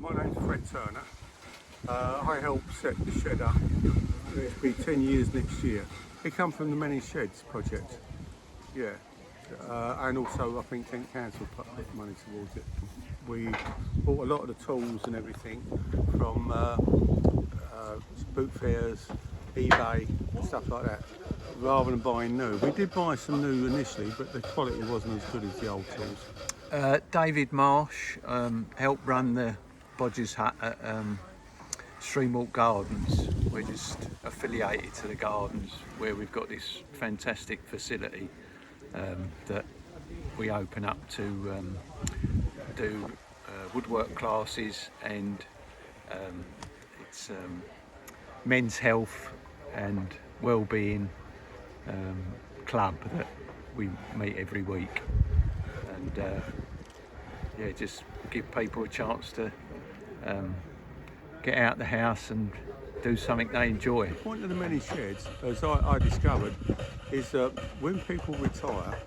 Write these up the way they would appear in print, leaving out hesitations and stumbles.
my name's Fred Turner. I helped set the shed up. It'll be 10 years next year. It come from the Many Sheds project. Yeah. And also I think Kent Council put money towards it. We bought a lot of the tools and everything from boot fairs, eBay, stuff like that, rather than buying new. We did buy some new initially, but the quality wasn't as good as the old tools. David Marsh helped run the Bodger's hut at Streamwalk Gardens. We're just affiliated to the gardens where we've got this fantastic facility that we open up to do woodwork classes, and it's men's health and well-being club that we meet every week, and yeah, just give people a chance to get out the house and do something they enjoy. The point of the Many Sheds, as I discovered, is that when people retire,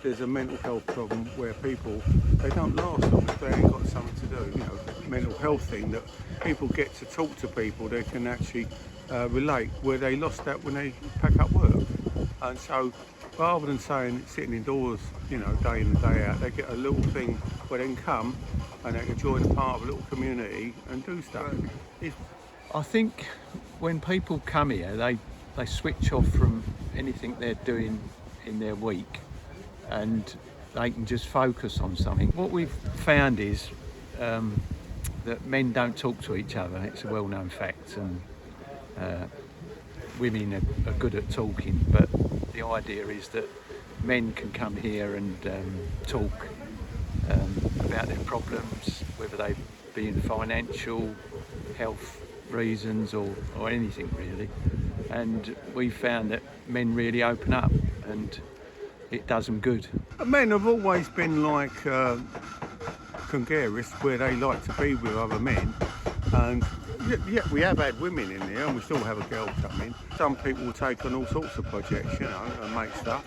there's a mental health problem where people, they don't last long if they ain't got something to do. You know, mental health thing, that people get to talk to people, they can actually relate, where they lost that when they pack up work. And so rather than saying sitting indoors, you know, day in and day out, they get a little thing where they can come and they can join a part of a little community and do stuff. I think when people come here, they switch off from anything they're doing in their week, and they can just focus on something. What we've found is that men don't talk to each other. It's a well-known fact, and women are good at talking, but the idea is that men can come here and talk about their problems, whether they be in financial, health reasons or anything really. And we found that men really open up and it does them good. Men have always been like gregarious, where they like to be with other men, and yeah, we have had women in there, and we still have a girl come in. Some people will take on all sorts of projects, you know, and make stuff.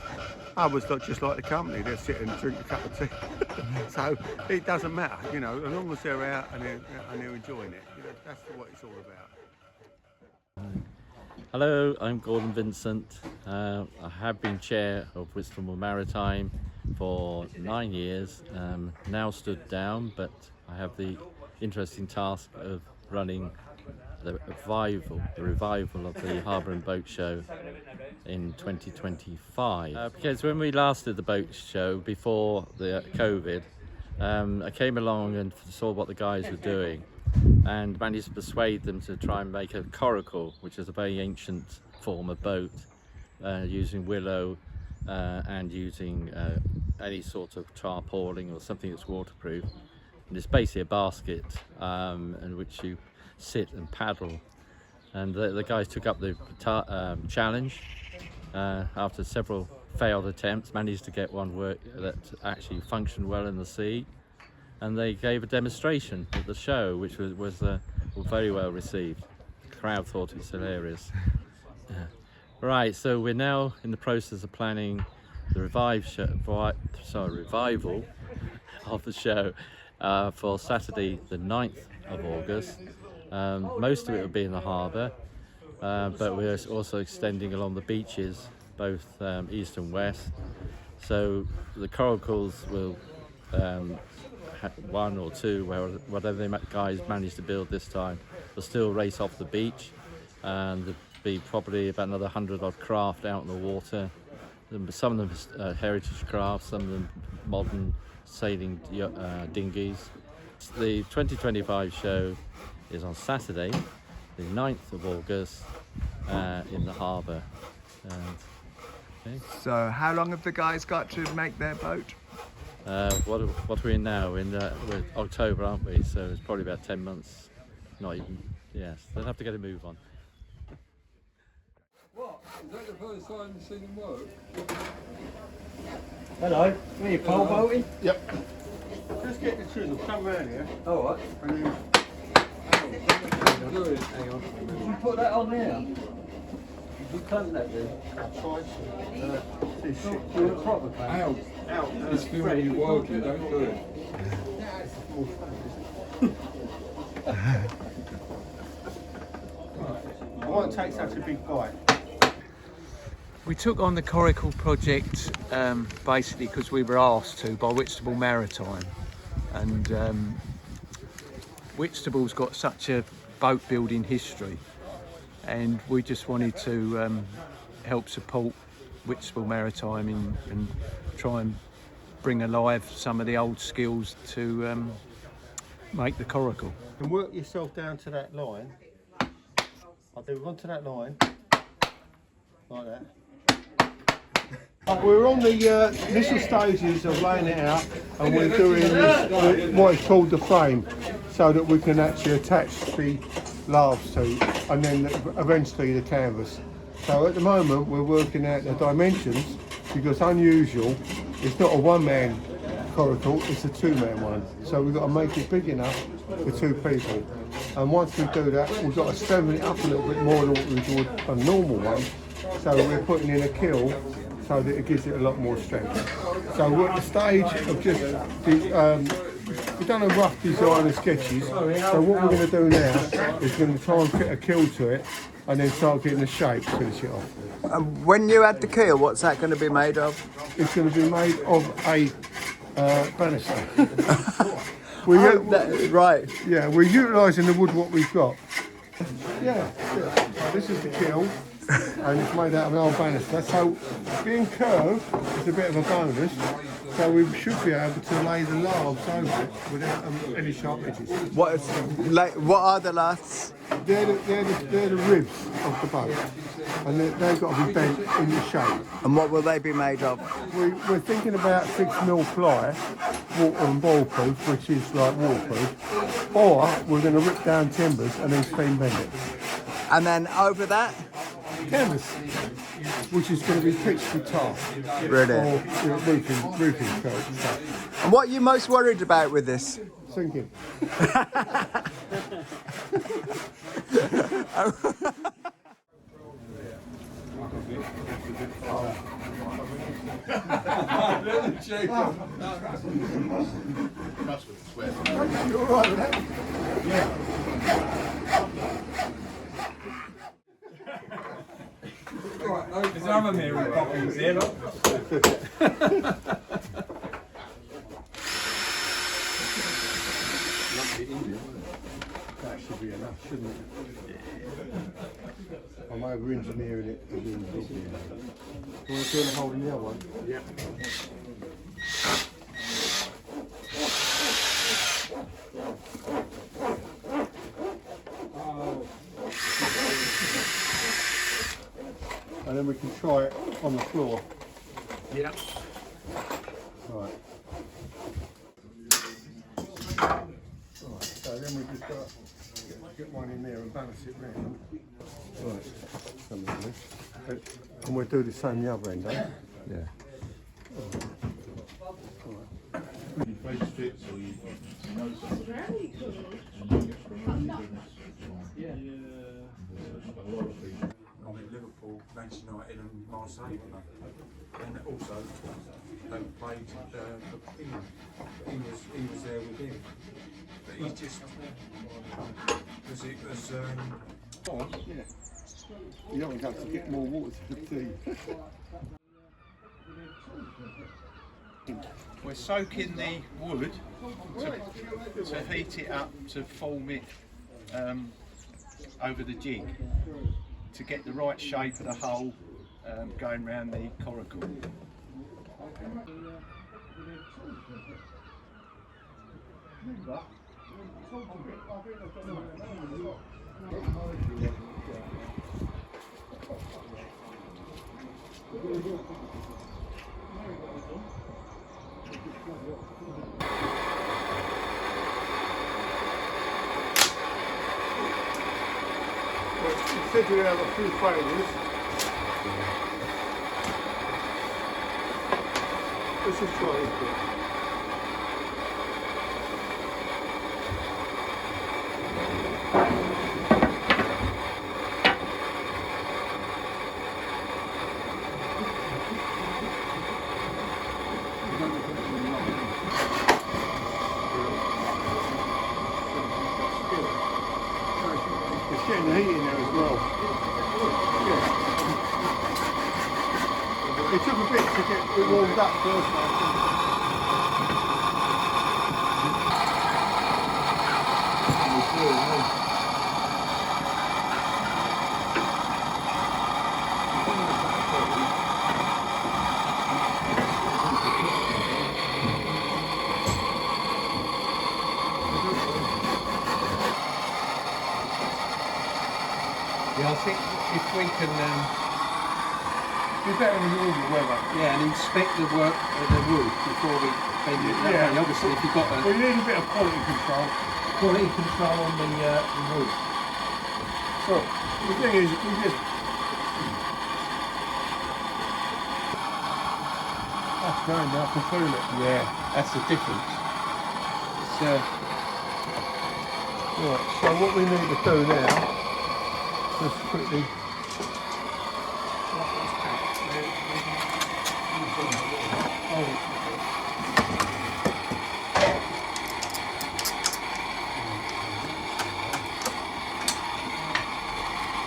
Others just like the company, they'll sit and drink a cup of tea. So it doesn't matter, you know, as long as they're out and they're enjoying it. You know, that's what it's all about. Hello, I'm Gordon Vincent. I have been chair of Whitstable Maritime for 9 years, now stood down, but I have the interesting task of running the revival of the Harbour and Boat Show in 2025. Because when we last did the boat show before the COVID, I came along and saw what the guys were doing and managed to persuade them to try and make a coracle, which is a very ancient form of boat, using willow and using any sort of tarpaulin or something that's waterproof. And it's basically a basket in which you sit and paddle. And the guys took up the challenge. After several failed attempts, managed to get one work that actually functioned well in the sea. And they gave a demonstration at the show, which was very well received. The crowd thought it was hilarious. Right, so we're now in the process of planning the revival of the show for Saturday the 9th of August. Most of it will be in the harbour, but we're also extending along the beaches, both east and west. So the coracles will one or two, whatever the guys manage to build this time, will still race off the beach, and there'll be probably about another 100 odd craft out in the water. Some of them heritage crafts, some of them modern sailing dinghies. The 2025 show is on Saturday, the 9th of August, in the harbour. Okay. So how long have the guys got to make their boat? What are we in now? We're October, aren't we? So it's probably about 10 months. Not even, yes. They'll have to get a move on. What? Is that the first time you've seen him work? Hello, Are you pole boating? Yep. Just get the chisel, come round here. All right. And then Hang on. Did you put that on there? Did you clamp that then? I tried to. Do it proper, Out. It's filming you working, don't do it. I won't take such a big bite. We took on the coracle project basically because we were asked to by Whitstable Maritime, and Whitstable's got such a boat building history, and we just wanted to help support Whitstable Maritime and try and bring alive some of the old skills to make the coracle. And work yourself down to that line. I'll do onto that line, like that. We're on the initial stages of laying it out, and we're doing this, what is called the frame, so that we can actually attach the laths to, and then eventually the canvas. So at the moment we're working out the dimensions, because unusual, it's not a one-man coracle, it's a two-man one. So we've got to make it big enough for two people. And once we do that, we've got to strengthen it up a little bit more than what we do a normal one. So we're putting in a keel so that it gives it a lot more strength. So we're at the stage of just, we've done a rough design of sketches. So what we're going to do now is going to try and fit a keel to it and then start getting the shape to finish it off. When you add the keel, what's that going to be made of? It's going to be made of a banister. Right. Yeah, we're utilising the wood what we've got. Yeah. So this is the keel, and it's made out of an old banister. So being curved is a bit of a bonus. So we should be able to lay the laths over it without any sharp edges. What are the laths? They're the ribs of the boat, and they've got to be bent in the shape. And what will they be made of? We're thinking about 6mm ply, water and ball proof, which is like waterproof, or we're going to rip down timbers and then steam bend it. And then over that? Canvas, which is going to be pitched with tar. Really? Or roofing stuff. And what are you most worried about with this? Sinking. You're all right with that? Yeah. There's another Mary Poppins here, look. That should be enough, shouldn't it? I'm over-engineering it. You want to turn the hole in the other one? Yeah. And then we can try it on the floor. Yeah. Right. So then we've just got to get one in there and balance it round. Right. And we'll do the same the other end, eh? Yeah. I'm in Liverpool, Manchester United and Marseille, and also they played for England. He was there with him, but he just because it was. Yeah. You don't have to get more water to the tea. We're soaking the wood to heat it up to form it over the jig to get the right shape of the hole going round the coracle. You said you have a few failures. Let's just try this bit. getting the heat in there as well. Yeah. It took a bit to get it warmed up first. Yeah, I think if we can, It's better than normal weather. and inspect the work of the wood before we bend it. That way, obviously, if you've got We need a bit of quality control. quality control on the wood. So the thing is, we just that's going now. I can feel it. Yeah, that's the difference. So, Right. So what we need to do now, just quickly.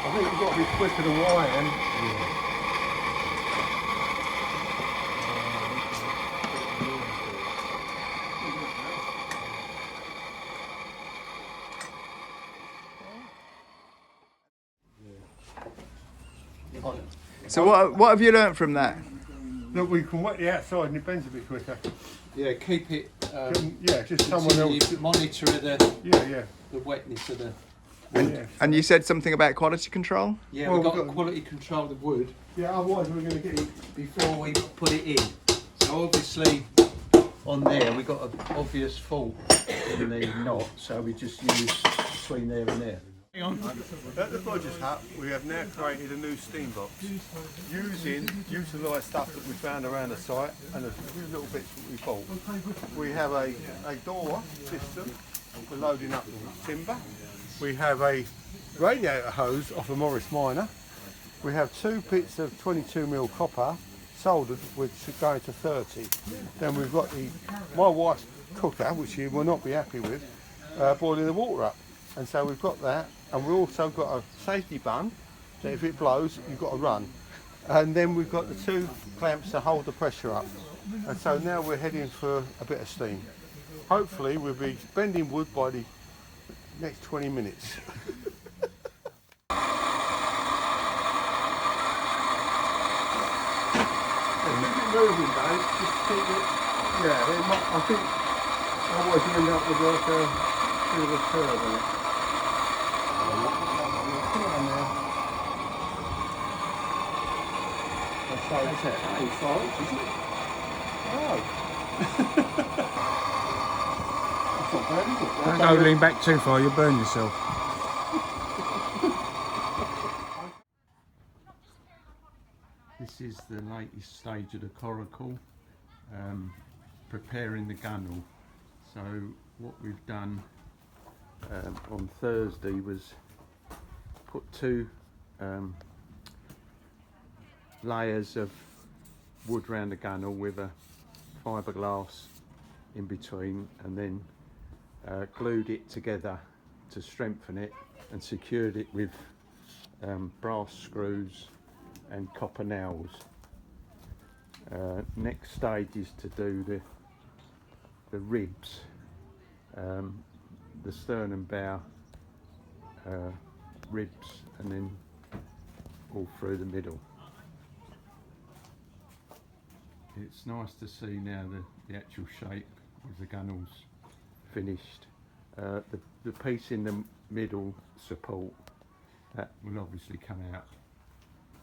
I think we've got to be quicker than Ryan. So what have you learnt from that? Look, we can wet the outside and it bends a bit quicker. yeah, keep it. Yeah, just someone else. Monitor the Yeah. wetness of the. Yeah. And you said something about quality control? Yeah, Well, we've got we've got- quality control of wood Yeah, otherwise we're going to get it. before we put it in. So obviously, on there we got an obvious fault in the knot, so we just use between there and there. Hang on. At the Bodger's hut, we have now created a new steam box, utilised stuff that we found around the site and a few little bits that we bought. We have a door system for loading up the timber. We have a radiator hose off a Morris Minor. We have 2 bits of 22mm copper soldered, which are going to 30. Then we've got my wife's cooker, which you will not be happy with, boiling the water up. And so we've got that, and we've also got a safety bung, so if it blows, you've got to run. And then we've got the 2 clamps to hold the pressure up. And so now we're heading for a bit of steam. Hopefully we'll be bending wood by the next 20 minutes. Moving, Dave, just keep it. Yeah, it might, I think otherwise you end up with like a bit of a curve on it. Come on now. That's it. That ain't solid, is it? Oh. That's not bad, is it? Don't go lean back too far, you'll burn yourself. This is the latest stage of the coracle, preparing the gunnel. So what we've done on Thursday was put 2 layers of wood round the gunnel with a fiberglass in between, and then glued it together to strengthen it and secured it with brass screws and copper nails. Next stage is to do the ribs, the sternum bow ribs, and then all through the middle. It's nice to see now the actual shape of the gunnels finished. The piece in the middle support, that will obviously come out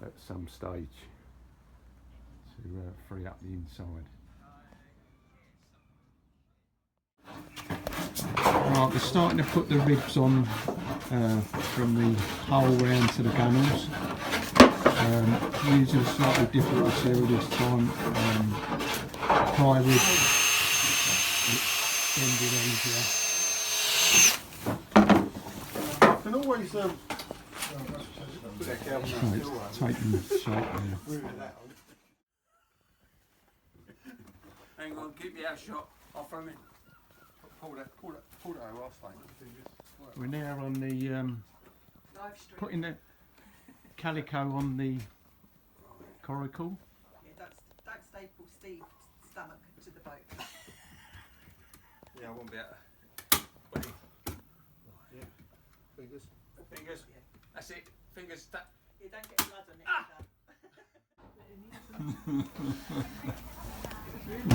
at some stage to free up the inside. Right, we're starting to put the ribs on from the hole round to the gunnels. Using a slightly different material this time, plywood, bending easier. Can always Taking shape there. Hang on, keep the ass shot. I'll throw in. pull that out, I'll stay. We're now on the putting the calico on the coracle. Yeah, don't staple Steve's stomach to the boat. Yeah, I won't be able to. Ready? Yeah. Fingers. Fingers. That's it. Fingers stuck. You don't get blood on it.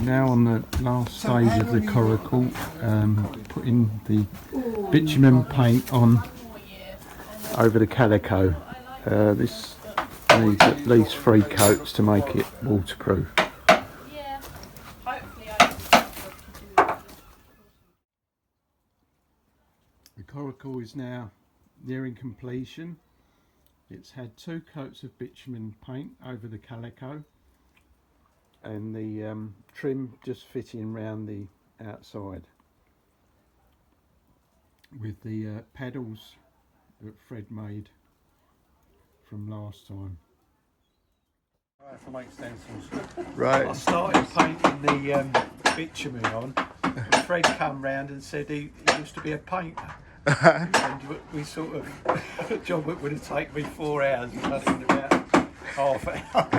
Now on the last stage of the coracle, putting the bitumen paint on over the calico. This needs at least 3 coats to make it waterproof. Yeah, hopefully I can The coracle is now nearing completion. It's had 2 coats of bitumen paint over the calico, and the trim just fitting round the outside with the pedals that Fred made from last time. I have to make stencils. Right. I started painting the bitumen on, and Fred come round and said he used to be a painter. And we sort of, a job that would have taken me 4 hours, and done it in about half an hour.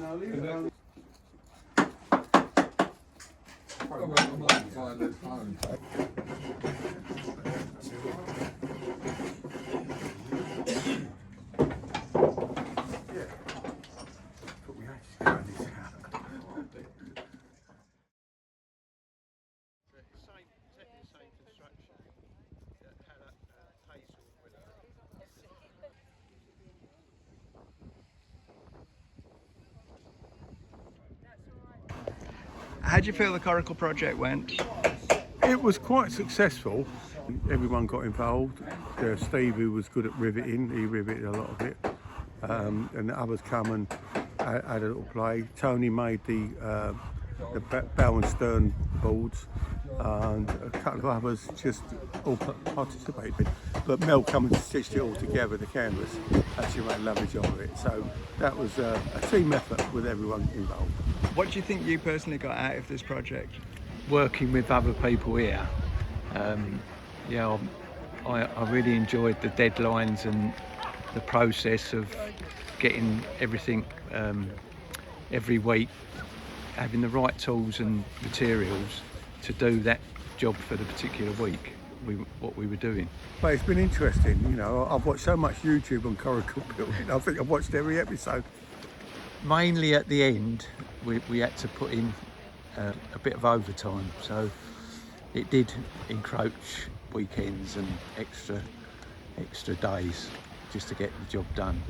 No, leave it alone. How do you feel the coracle project went? It was quite successful. Everyone got involved. Steve, who was good at riveting, he riveted a lot of it. And the others come and had a little play. Tony made the bow and stern boards, and a couple of others just all participated. But Mel come and stitched it all together, the canvas. Actually made a lovely job of it. So that was a team effort with everyone involved. What do you think you personally got out of this project? Working with other people here, yeah, I really enjoyed the deadlines and the process of getting everything every week, having the right tools and materials to do that job for the particular week, what we were doing. But it's been interesting, you know. I've watched so much YouTube on coracle building. I think I've watched every episode. Mainly at the end, we had to put in a bit of overtime, so it did encroach weekends and extra days just to get the job done.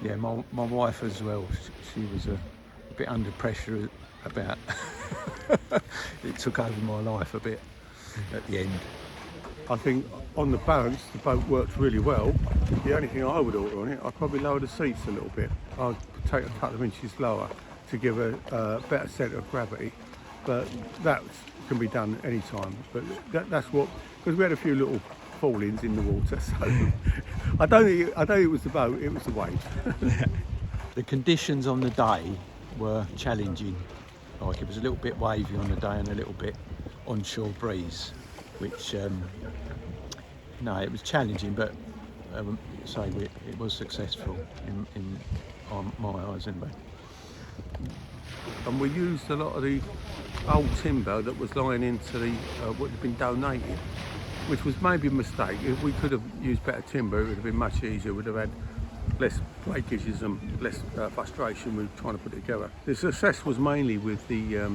Yeah, my wife as well, she was a bit under pressure about it took over my life a bit at the end. I think on the balance, the boat works really well. The only thing I would alter on it, I'd probably lower the seats a little bit. I'd take a couple of inches lower to give a better centre of gravity. But that can be done any time. But that's what, because we had a few little fall-ins in the water, so I don't think it was the boat, it was the wave. The conditions on the day were challenging. Like it was a little bit wavy on the day and a little bit onshore breeze, which no, it was challenging, but it was successful in my eyes anyway. And we used a lot of the old timber that was lying into the what had been donated, which was maybe a mistake. If we could have used better timber, it would have been much easier. We'd have had less breakages and less frustration with trying to put it together. The success was mainly with the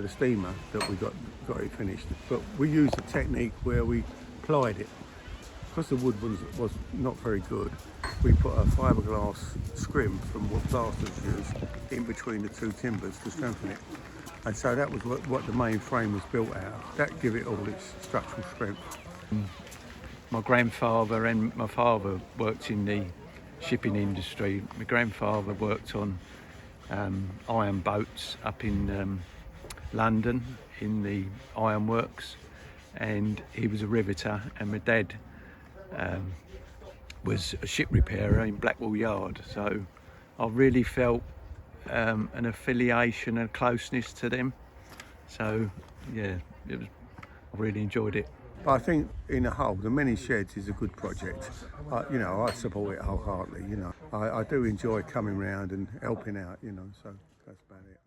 steamer that we got it finished, but we used a technique where we plied it. Because the wood was not very good, we put a fiberglass scrim from what plasters use in between the two timbers to strengthen it. And so that was what the main frame was built out of. That gave it all its structural strength. My grandfather and my father worked in the shipping industry. My grandfather worked on iron boats up in London in the ironworks, and he was a riveter, and my dad was a ship repairer in Blackwall Yard. So I really felt an affiliation and closeness to them. So yeah, I really enjoyed it. But I think in the whole, the many sheds is a good project. You know, I support it wholeheartedly. You know, I do enjoy coming round and helping out. You know, so that's about it.